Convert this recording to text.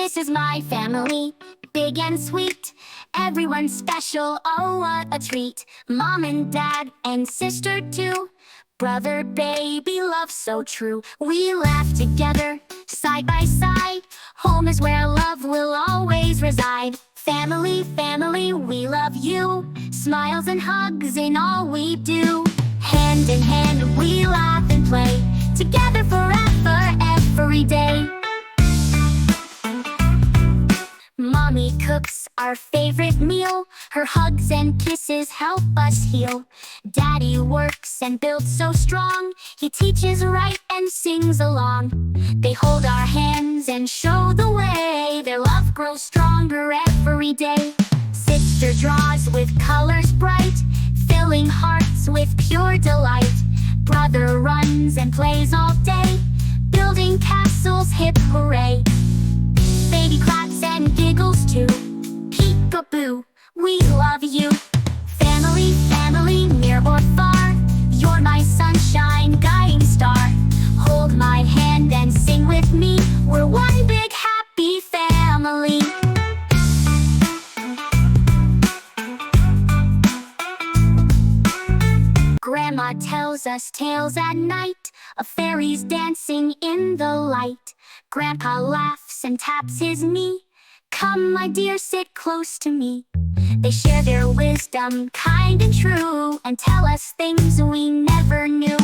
This is my family, big and sweet. Everyone's special, oh what a treat. Mom and dad and sister too. Brother, baby, love so true. We laugh together, side by side. Home is where love will always reside. Family, family, we love you. Smiles and hugs in all we do. Hand in hand, we laugh and play. Together forever, every day. Mommy cooks our favorite meal. Her hugs and kisses help us heal. Daddy works and builds so strong. He teaches right and sings along. They hold our hands and show the way. Their love grows stronger every day. Sister draws with colors bright, filling hearts with pure delight. Brother runs and plays all day, building castles, hip hooray. Baby claps and giggles too. Peek-a-boo, we love you. Family, family, near or far, you're my sunshine, guiding star. Hold my hand and sing with me. We're one big happy family. Grandma tells us tales at night of fairies dancing in the light. Grandpa laughs and taps his knee. Come, my dear, sit close to me. They share their wisdom, kind and true, and tell us things we never knew.